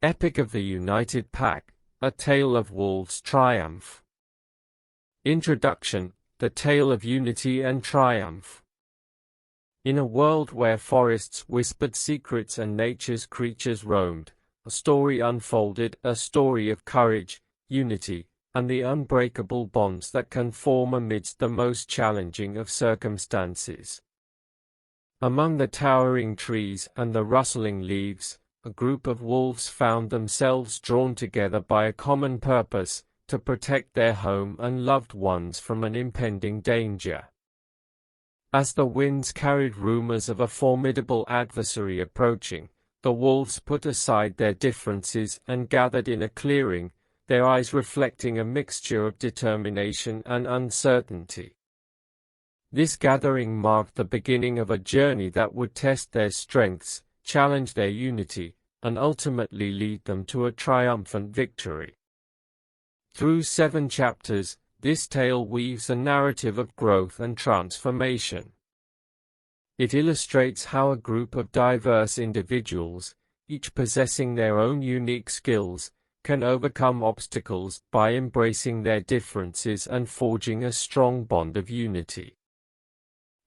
Epic of the United Pack, A Tale of Wolves' Triumph. Introduction, The Tale of Unity and Triumph. In a world where forests whispered secrets and nature's creatures roamed, a story unfolded, a story of courage, unity, and the unbreakable bonds that can form amidst the most challenging of circumstances. Among the towering trees and the rustling leaves, a group of wolves found themselves drawn together by a common purpose, to protect their home and loved ones from an impending danger. As the winds carried rumors of a formidable adversary approaching, the wolves put aside their differences and gathered in a clearing, their eyes reflecting a mixture of determination and uncertainty. This gathering marked the beginning of a journey that would test their strengths, challenge their unity, and ultimately lead them to a triumphant victory. Through 7 chapters, this tale weaves a narrative of growth and transformation. It illustrates how a group of diverse individuals, each possessing their own unique skills, can overcome obstacles by embracing their differences and forging a strong bond of unity.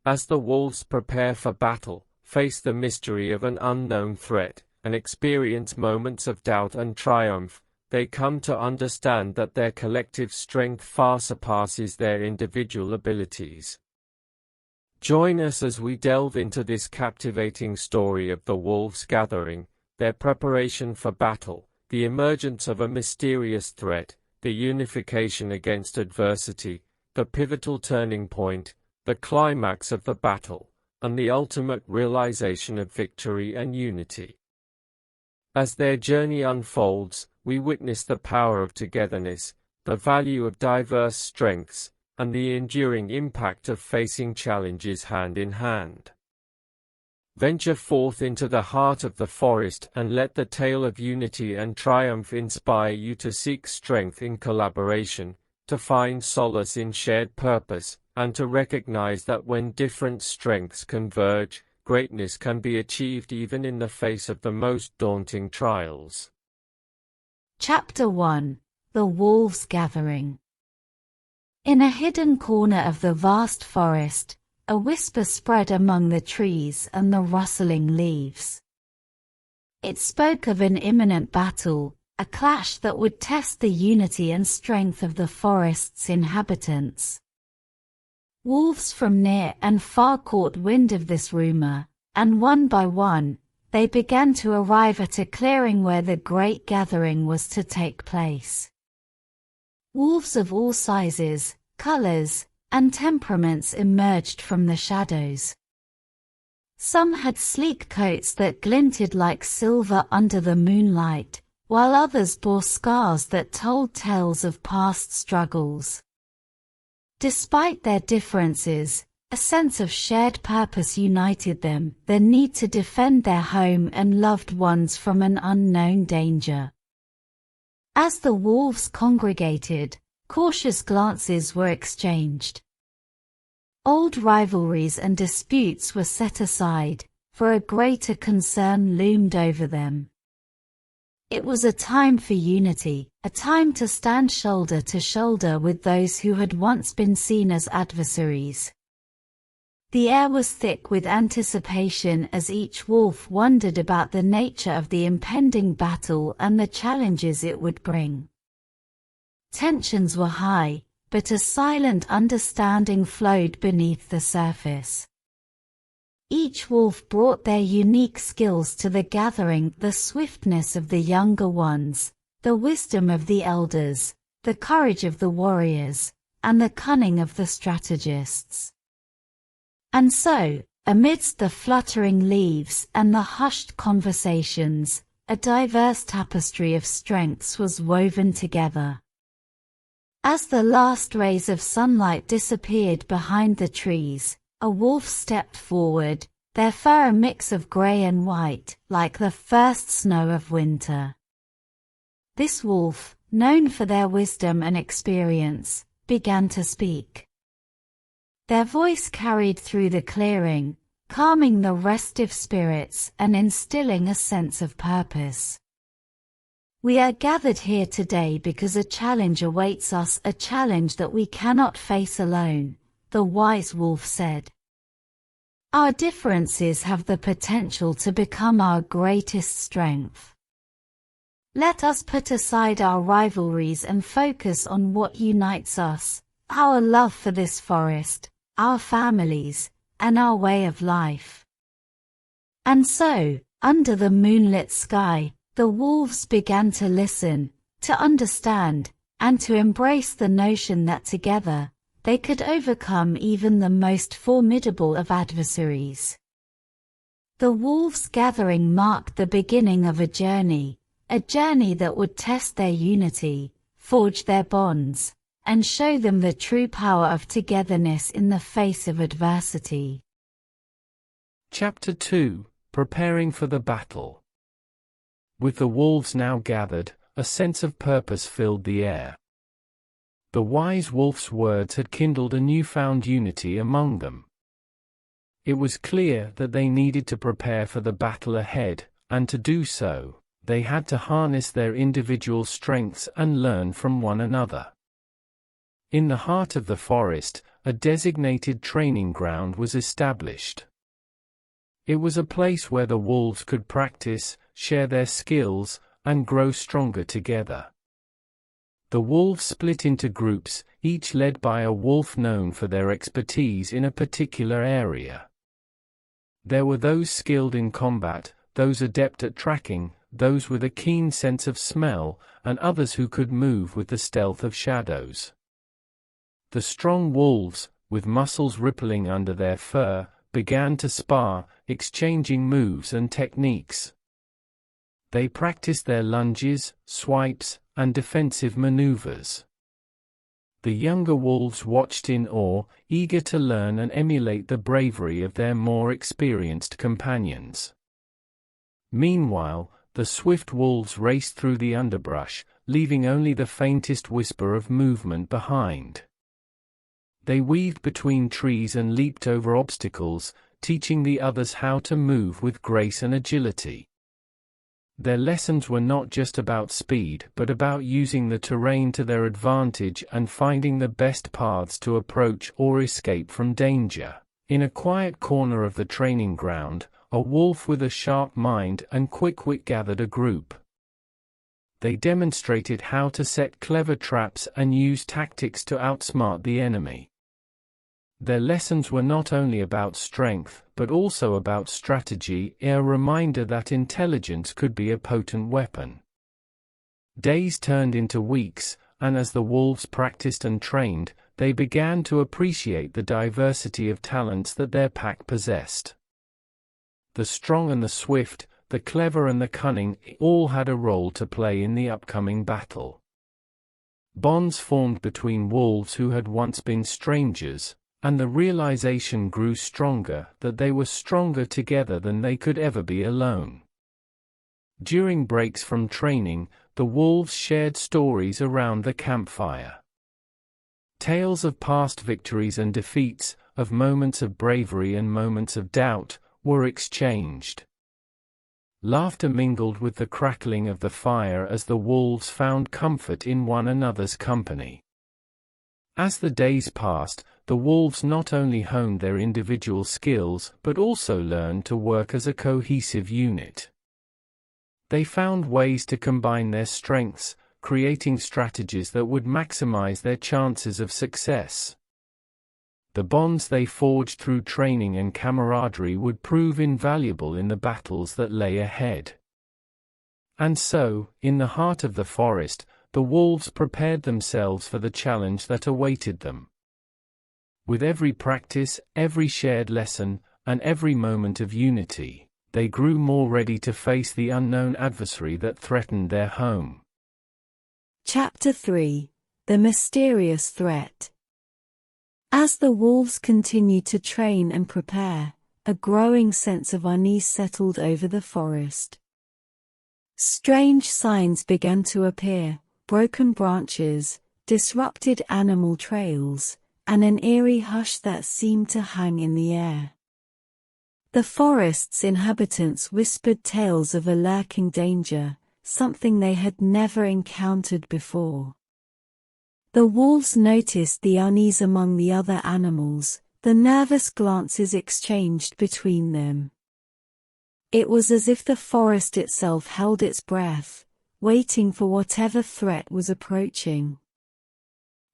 As the wolves prepare for battle, face the mystery of an unknown threat, and experience moments of doubt and triumph, they come to understand that their collective strength far surpasses their individual abilities. Join us as we delve into this captivating story of the wolves' gathering, their preparation for battle, the emergence of a mysterious threat, the unification against adversity, the pivotal turning point, the climax of the battle, and the ultimate realization of victory and unity. As their journey unfolds, we witness the power of togetherness, the value of diverse strengths, and the enduring impact of facing challenges hand in hand. Venture forth into the heart of the forest and let the tale of unity and triumph inspire you to seek strength in collaboration, to find solace in shared purpose, and to recognize that when different strengths converge, greatness can be achieved even in the face of the most daunting trials. Chapter 1: The Wolves' Gathering. In a hidden corner of the vast forest, a whisper spread among the trees and the rustling leaves. It spoke of an imminent battle, a clash that would test the unity and strength of the forest's inhabitants. Wolves from near and far caught wind of this rumor, and one by one, they began to arrive at a clearing where the great gathering was to take place. Wolves of all sizes, colors, and temperaments emerged from the shadows. Some had sleek coats that glinted like silver under the moonlight, while others bore scars that told tales of past struggles. Despite their differences, a sense of shared purpose united them, the need to defend their home and loved ones from an unknown danger. As the wolves congregated, cautious glances were exchanged. Old rivalries and disputes were set aside, for a greater concern loomed over them. It was a time for unity, a time to stand shoulder to shoulder with those who had once been seen as adversaries. The air was thick with anticipation as each wolf wondered about the nature of the impending battle and the challenges it would bring. Tensions were high, but a silent understanding flowed beneath the surface. Each wolf brought their unique skills to the gathering, the swiftness of the younger ones, the wisdom of the elders, the courage of the warriors, and the cunning of the strategists. And so, amidst the fluttering leaves and the hushed conversations, a diverse tapestry of strengths was woven together. As the last rays of sunlight disappeared behind the trees, a wolf stepped forward, their fur a mix of gray and white, like the first snow of winter. This wolf, known for their wisdom and experience, began to speak. Their voice carried through the clearing, calming the restive spirits and instilling a sense of purpose. We are gathered here today because a challenge awaits us, a challenge that we cannot face alone, the wise wolf said. Our differences have the potential to become our greatest strength. Let us put aside our rivalries and focus on what unites us, our love for this forest, our families, and our way of life. And so, under the moonlit sky, the wolves began to listen, to understand, and to embrace the notion that together, they could overcome even the most formidable of adversaries. The wolves' gathering marked the beginning of a journey that would test their unity, forge their bonds, and show them the true power of togetherness in the face of adversity. Chapter 2: Preparing for the Battle. With the wolves now gathered, a sense of purpose filled the air. The wise wolf's words had kindled a newfound unity among them. It was clear that they needed to prepare for the battle ahead, and to do so, they had to harness their individual strengths and learn from one another. In the heart of the forest, a designated training ground was established. It was a place where the wolves could practice, share their skills, and grow stronger together. The wolves split into groups, each led by a wolf known for their expertise in a particular area. There were those skilled in combat, those adept at tracking, those with a keen sense of smell, and others who could move with the stealth of shadows. The strong wolves, with muscles rippling under their fur, began to spar, exchanging moves and techniques. They practiced their lunges, swipes, and defensive maneuvers. The younger wolves watched in awe, eager to learn and emulate the bravery of their more experienced companions. Meanwhile, the swift wolves raced through the underbrush, leaving only the faintest whisper of movement behind. They weaved between trees and leaped over obstacles, teaching the others how to move with grace and agility. Their lessons were not just about speed but about using the terrain to their advantage and finding the best paths to approach or escape from danger. In a quiet corner of the training ground, a wolf with a sharp mind and quick wit gathered a group. They demonstrated how to set clever traps and use tactics to outsmart the enemy. Their lessons were not only about strength, but also about strategy, a reminder that intelligence could be a potent weapon. Days turned into weeks, and as the wolves practiced and trained, they began to appreciate the diversity of talents that their pack possessed. The strong and the swift, the clever and the cunning, all had a role to play in the upcoming battle. Bonds formed between wolves who had once been strangers, and the realization grew stronger that they were stronger together than they could ever be alone. During breaks from training, the wolves shared stories around the campfire. Tales of past victories and defeats, of moments of bravery and moments of doubt, were exchanged. Laughter mingled with the crackling of the fire as the wolves found comfort in one another's company. As the days passed, the wolves not only honed their individual skills but also learned to work as a cohesive unit. They found ways to combine their strengths, creating strategies that would maximize their chances of success. The bonds they forged through training and camaraderie would prove invaluable in the battles that lay ahead. And so, in the heart of the forest, the wolves prepared themselves for the challenge that awaited them. With every practice, every shared lesson, and every moment of unity, they grew more ready to face the unknown adversary that threatened their home. Chapter 3: The Mysterious Threat. As the wolves continued to train and prepare, a growing sense of unease settled over the forest. Strange signs began to appear: broken branches, disrupted animal trails, and an eerie hush that seemed to hang in the air. The forest's inhabitants whispered tales of a lurking danger, something they had never encountered before. The wolves noticed the unease among the other animals, the nervous glances exchanged between them. It was as if the forest itself held its breath, waiting for whatever threat was approaching.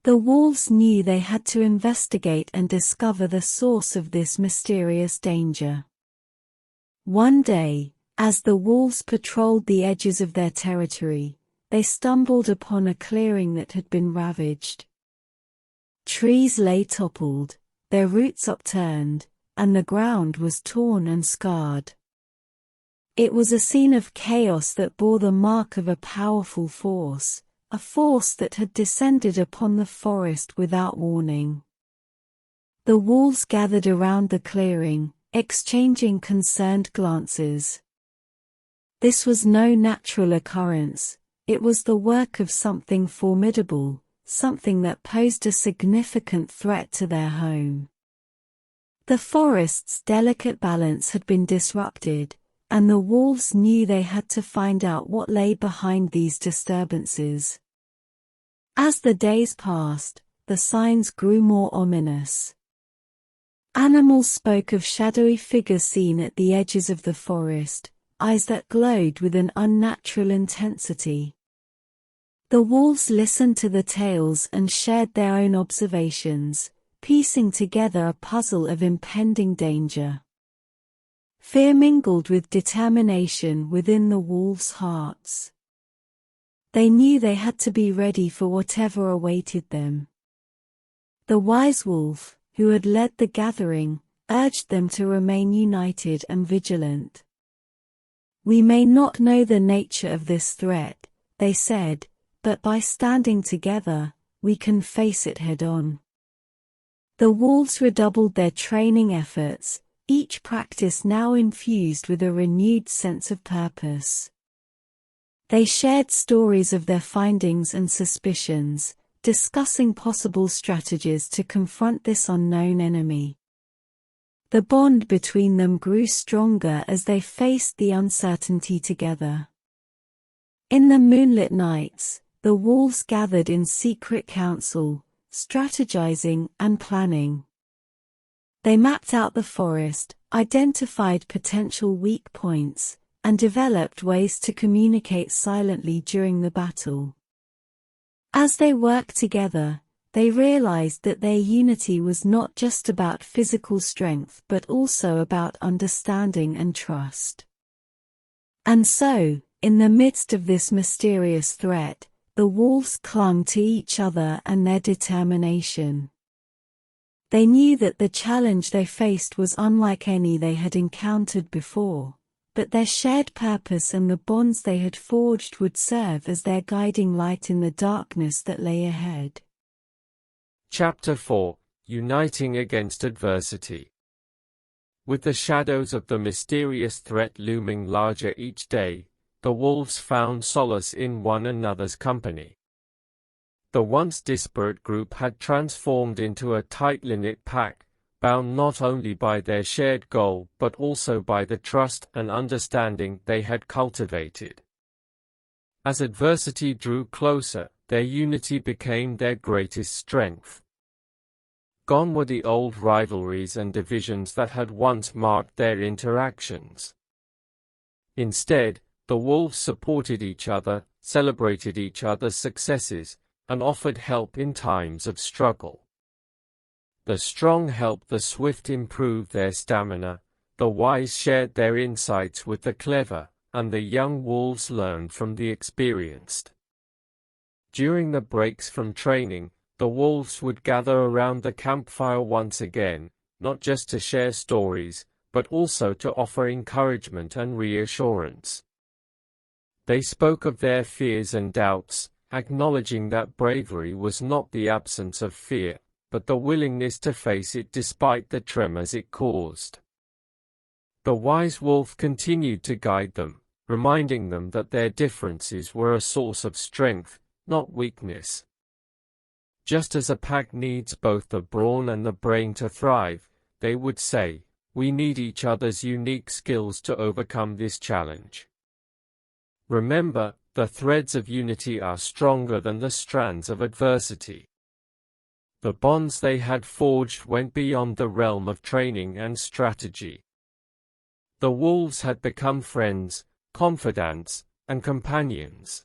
The wolves knew they had to investigate and discover the source of this mysterious danger. One day, as the wolves patrolled the edges of their territory, they stumbled upon a clearing that had been ravaged. Trees lay toppled, their roots upturned, and the ground was torn and scarred. It was a scene of chaos that bore the mark of a powerful force, a force that had descended upon the forest without warning. The wolves gathered around the clearing, exchanging concerned glances. This was no natural occurrence, it was the work of something formidable, something that posed a significant threat to their home. The forest's delicate balance had been disrupted, and the wolves knew they had to find out what lay behind these disturbances. As the days passed, the signs grew more ominous. Animals spoke of shadowy figures seen at the edges of the forest, eyes that glowed with an unnatural intensity. The wolves listened to the tales and shared their own observations, piecing together a puzzle of impending danger. Fear mingled with determination within the wolves' hearts. They knew they had to be ready for whatever awaited them. The wise wolf, who had led the gathering, urged them to remain united and vigilant. "We may not know the nature of this threat," they said, "but by standing together, we can face it head-on." The wolves redoubled their training efforts, each practice now infused with a renewed sense of purpose. They shared stories of their findings and suspicions, discussing possible strategies to confront this unknown enemy. The bond between them grew stronger as they faced the uncertainty together. In the moonlit nights, the wolves gathered in secret council, strategizing and planning. They mapped out the forest, identified potential weak points, and developed ways to communicate silently during the battle. As they worked together, they realized that their unity was not just about physical strength but also about understanding and trust. And so, in the midst of this mysterious threat, the wolves clung to each other and their determination. They knew that the challenge they faced was unlike any they had encountered before, but their shared purpose and the bonds they had forged would serve as their guiding light in the darkness that lay ahead. Chapter 4: Uniting Against Adversity. With the shadows of the mysterious threat looming larger each day, the wolves found solace in one another's company. The once disparate group had transformed into a tight-knit pack, bound not only by their shared goal but also by the trust and understanding they had cultivated. As adversity drew closer, their unity became their greatest strength. Gone were the old rivalries and divisions that had once marked their interactions. Instead, the wolves supported each other, celebrated each other's successes, and offered help in times of struggle. The strong helped the swift improve their stamina, the wise shared their insights with the clever, and the young wolves learned from the experienced. During the breaks from training, the wolves would gather around the campfire once again, not just to share stories, but also to offer encouragement and reassurance. They spoke of their fears and doubts, acknowledging that bravery was not the absence of fear, but the willingness to face it despite the tremors it caused. The wise wolf continued to guide them, reminding them that their differences were a source of strength, not weakness. Just as a pack needs both the brawn and the brain to thrive, they would say, we need each other's unique skills to overcome this challenge. Remember, the threads of unity are stronger than the strands of adversity. The bonds they had forged went beyond the realm of training and strategy. The wolves had become friends, confidants, and companions.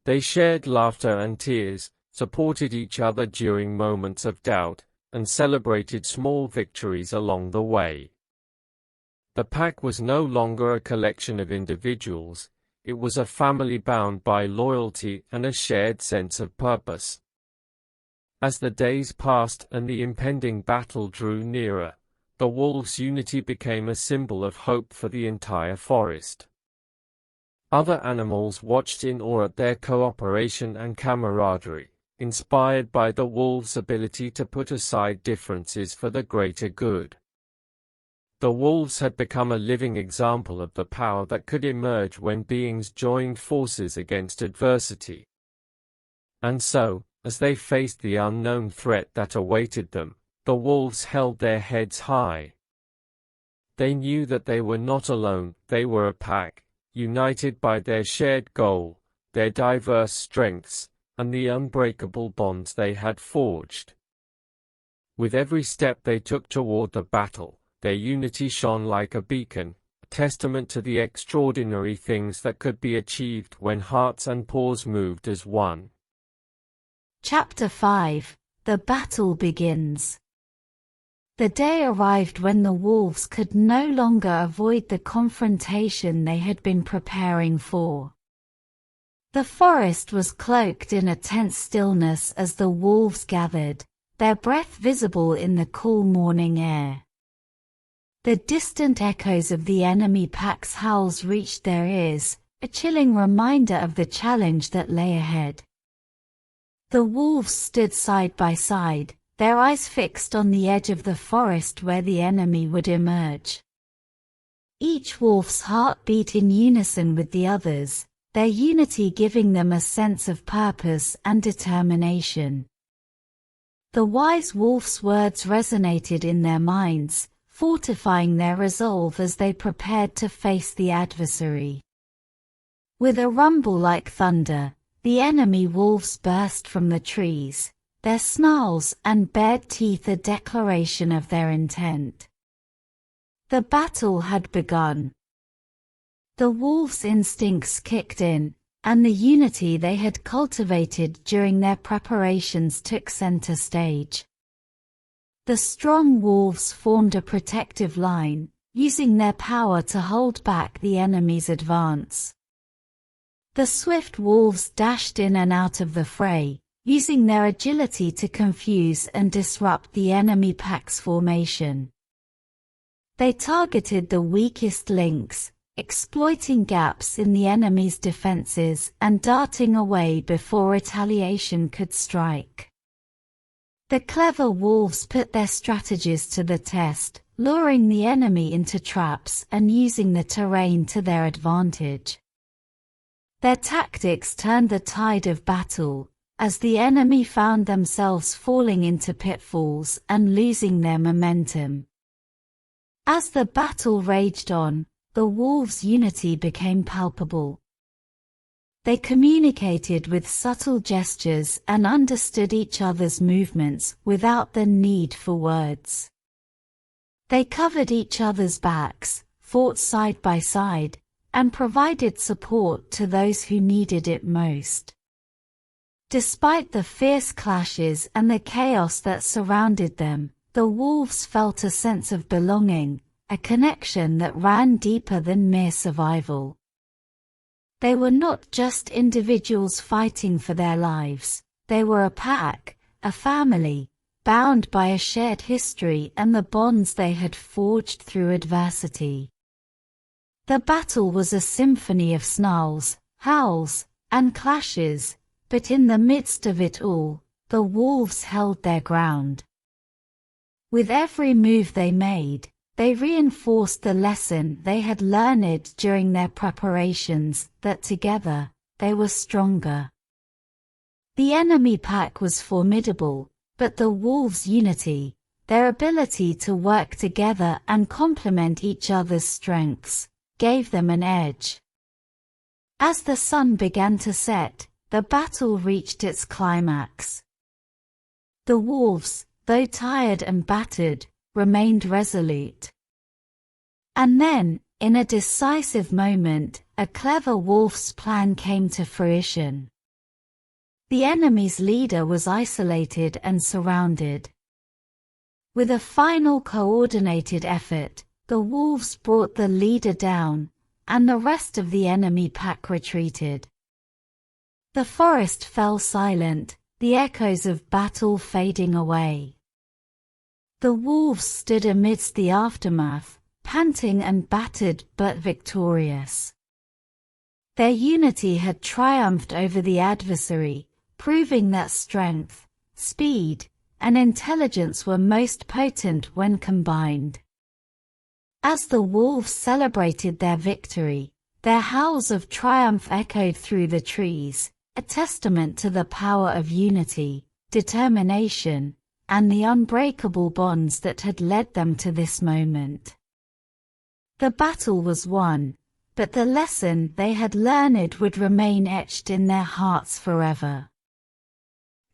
They shared laughter and tears, supported each other during moments of doubt, and celebrated small victories along the way. The pack was no longer a collection of individuals, it was a family bound by loyalty and a shared sense of purpose. As the days passed and the impending battle drew nearer, the wolves' unity became a symbol of hope for the entire forest. Other animals watched in awe at their cooperation and camaraderie, inspired by the wolves' ability to put aside differences for the greater good. The wolves had become a living example of the power that could emerge when beings joined forces against adversity. And so, as they faced the unknown threat that awaited them, the wolves held their heads high. They knew that they were not alone, they were a pack, united by their shared goal, their diverse strengths, and the unbreakable bonds they had forged. With every step they took toward the battle, their unity shone like a beacon, a testament to the extraordinary things that could be achieved when hearts and paws moved as one. Chapter 5. The battle begins. The day arrived when the wolves could no longer avoid the confrontation they had been preparing for. The forest was cloaked in a tense stillness as the wolves gathered, their breath visible in the cool morning air. The distant echoes of the enemy pack's howls reached their ears, a chilling reminder of the challenge that lay ahead. The wolves stood side by side, their eyes fixed on the edge of the forest where the enemy would emerge. Each wolf's heart beat in unison with the others, their unity giving them a sense of purpose and determination. The wise wolf's words resonated in their minds, fortifying their resolve as they prepared to face the adversary. With a rumble like thunder, the enemy wolves burst from the trees, their snarls and bared teeth a declaration of their intent. The battle had begun. The wolves' instincts kicked in, and the unity they had cultivated during their preparations took center stage. The strong wolves formed a protective line, using their power to hold back the enemy's advance. The swift wolves dashed in and out of the fray, using their agility to confuse and disrupt the enemy pack's formation. They targeted the weakest links, exploiting gaps in the enemy's defenses and darting away before retaliation could strike. The clever wolves put their strategies to the test, luring the enemy into traps and using the terrain to their advantage. Their tactics turned the tide of battle, as the enemy found themselves falling into pitfalls and losing their momentum. As the battle raged on, the wolves' unity became palpable. They communicated with subtle gestures and understood each other's movements without the need for words. They covered each other's backs, fought side by side, and provided support to those who needed it most. Despite the fierce clashes and the chaos that surrounded them, the wolves felt a sense of belonging, a connection that ran deeper than mere survival. They were not just individuals fighting for their lives, they were a pack, a family, bound by a shared history and the bonds they had forged through adversity. The battle was a symphony of snarls, howls, and clashes, but in the midst of it all, the wolves held their ground. With every move they made, they reinforced the lesson they had learned during their preparations, that together, they were stronger. The enemy pack was formidable, but the wolves' unity, their ability to work together and complement each other's strengths, gave them an edge. As the sun began to set, the battle reached its climax. The wolves, though tired and battered, remained resolute. And then, in a decisive moment, a clever wolf's plan came to fruition. The enemy's leader was isolated and surrounded. With a final coordinated effort, the wolves brought the leader down, and the rest of the enemy pack retreated. The forest fell silent, the echoes of battle fading away. The wolves stood amidst the aftermath, panting and battered but victorious. Their unity had triumphed over the adversary, proving that strength, speed, and intelligence were most potent when combined. As the wolves celebrated their victory, their howls of triumph echoed through the trees, a testament to the power of unity, determination, and the unbreakable bonds that had led them to this moment. The battle was won, but the lesson they had learned would remain etched in their hearts forever.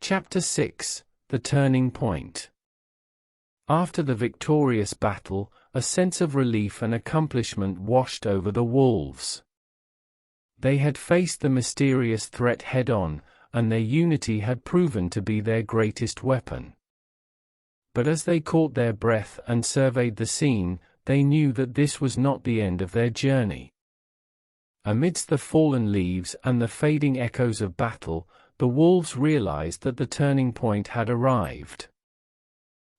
Chapter 6: The Turning Point. After the victorious battle, a sense of relief and accomplishment washed over the wolves. They had faced the mysterious threat head-on, and their unity had proven to be their greatest weapon. But as they caught their breath and surveyed the scene, they knew that this was not the end of their journey. Amidst the fallen leaves and the fading echoes of battle, the wolves realized that the turning point had arrived.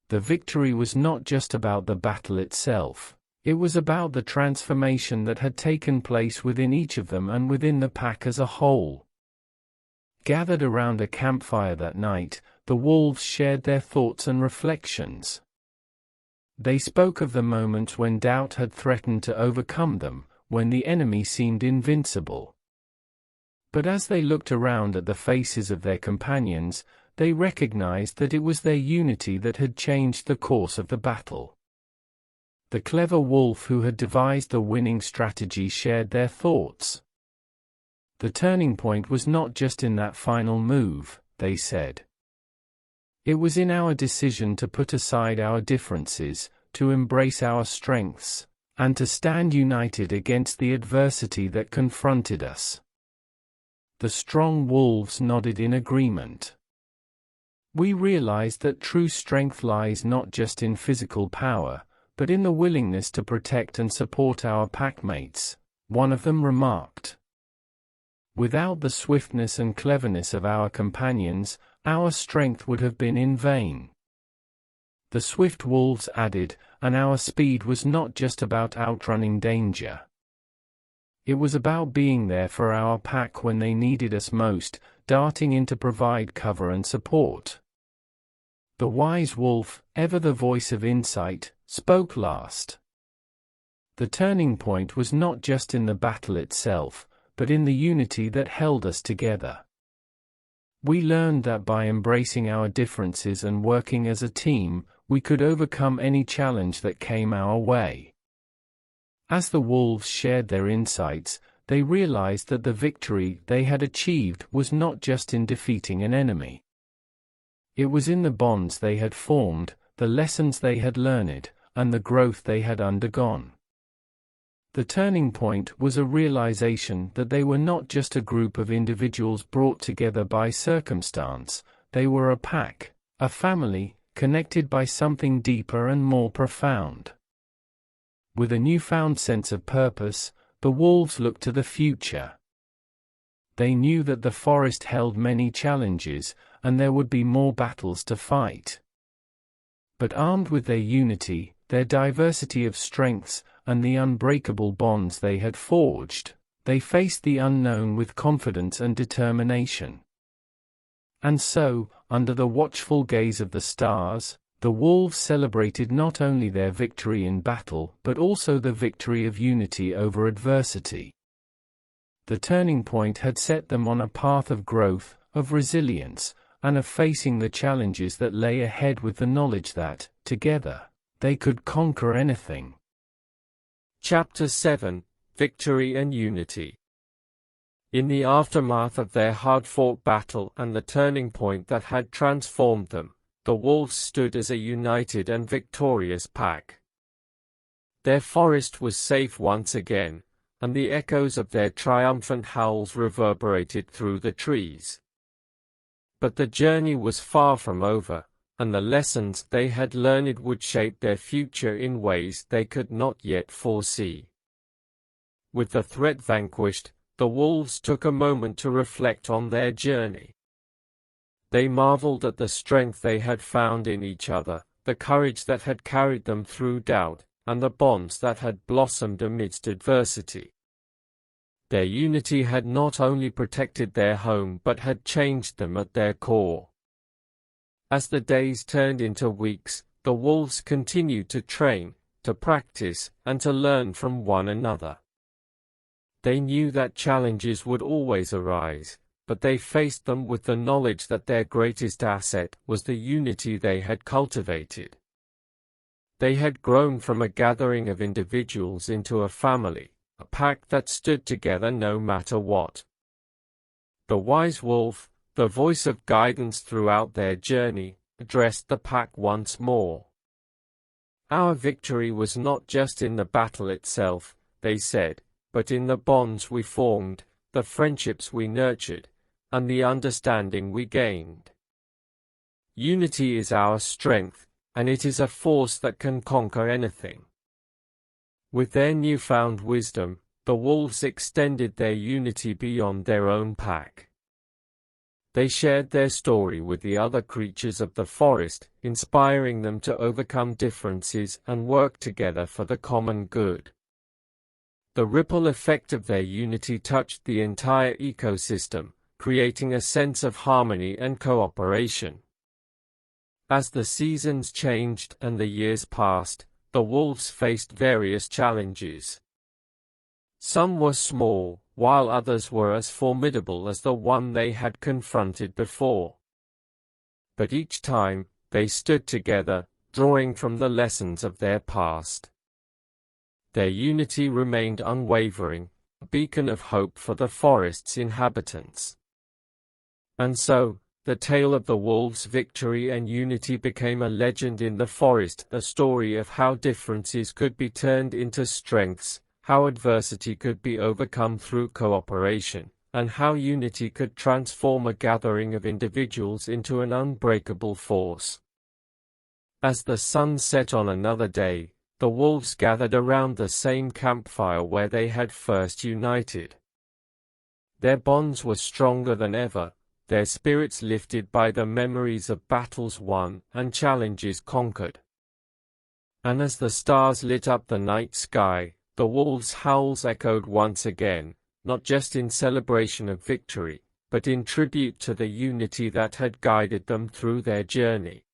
The victory was not just about the battle itself, it was about the transformation that had taken place within each of them and within the pack as a whole. Gathered around a campfire that night, the wolves shared their thoughts and reflections. They spoke of the moments when doubt had threatened to overcome them, when the enemy seemed invincible. But as they looked around at the faces of their companions, they recognized that it was their unity that had changed the course of the battle. The clever wolf who had devised the winning strategy shared their thoughts. The turning point was not just in that final move, they said. It was in our decision to put aside our differences, to embrace our strengths, and to stand united against the adversity that confronted us. The strong wolves nodded in agreement. We realized that true strength lies not just in physical power, but in the willingness to protect and support our packmates, one of them remarked. Without the swiftness and cleverness of our companions, our strength would have been in vain. The swift wolves added, and our speed was not just about outrunning danger. It was about being there for our pack when they needed us most, darting in to provide cover and support. The wise wolf, ever the voice of insight, spoke last. The turning point was not just in the battle itself, but in the unity that held us together. We learned that by embracing our differences and working as a team, we could overcome any challenge that came our way. As the wolves shared their insights, they realized that the victory they had achieved was not just in defeating an enemy. It was in the bonds they had formed, the lessons they had learned, and the growth they had undergone. The turning point was a realization that they were not just a group of individuals brought together by circumstance, they were a pack, a family, connected by something deeper and more profound. With a newfound sense of purpose, the wolves looked to the future. They knew that the forest held many challenges, and there would be more battles to fight. But armed with their unity, their diversity of strengths, and the unbreakable bonds they had forged, they faced the unknown with confidence and determination. And so, under the watchful gaze of the stars, the wolves celebrated not only their victory in battle but also the victory of unity over adversity. The turning point had set them on a path of growth, of resilience, and of facing the challenges that lay ahead with the knowledge that, together, they could conquer anything. Chapter 7: Victory and Unity. In the aftermath of their hard-fought battle and the turning point that had transformed them, the wolves stood as a united and victorious pack. Their forest was safe once again, and the echoes of their triumphant howls reverberated through the trees. But the journey was far from over, and the lessons they had learned would shape their future in ways they could not yet foresee. With the threat vanquished, the wolves took a moment to reflect on their journey. They marveled at the strength they had found in each other, the courage that had carried them through doubt, and the bonds that had blossomed amidst adversity. Their unity had not only protected their home but had changed them at their core. As the days turned into weeks, the wolves continued to train, to practice, and to learn from one another. They knew that challenges would always arise, but they faced them with the knowledge that their greatest asset was the unity they had cultivated. They had grown from a gathering of individuals into a family, a pack that stood together no matter what. The wise wolf, the voice of guidance throughout their journey, addressed the pack once more. "Our victory was not just in the battle itself," they said, "but in the bonds we formed, the friendships we nurtured, and the understanding we gained. Unity is our strength, and it is a force that can conquer anything." With their newfound wisdom, the wolves extended their unity beyond their own pack. They shared their story with the other creatures of the forest, inspiring them to overcome differences and work together for the common good. The ripple effect of their unity touched the entire ecosystem, creating a sense of harmony and cooperation. As the seasons changed and the years passed, the wolves faced various challenges. Some were small, while others were as formidable as the one they had confronted before. But each time, they stood together, drawing from the lessons of their past. Their unity remained unwavering, a beacon of hope for the forest's inhabitants. And so, the tale of the wolves' victory and unity became a legend in the forest, a story of how differences could be turned into strengths, how adversity could be overcome through cooperation, and how unity could transform a gathering of individuals into an unbreakable force. As the sun set on another day, the wolves gathered around the same campfire where they had first united. Their bonds were stronger than ever, their spirits lifted by the memories of battles won and challenges conquered. And as the stars lit up the night sky, the wolves' howls echoed once again, not just in celebration of victory, but in tribute to the unity that had guided them through their journey.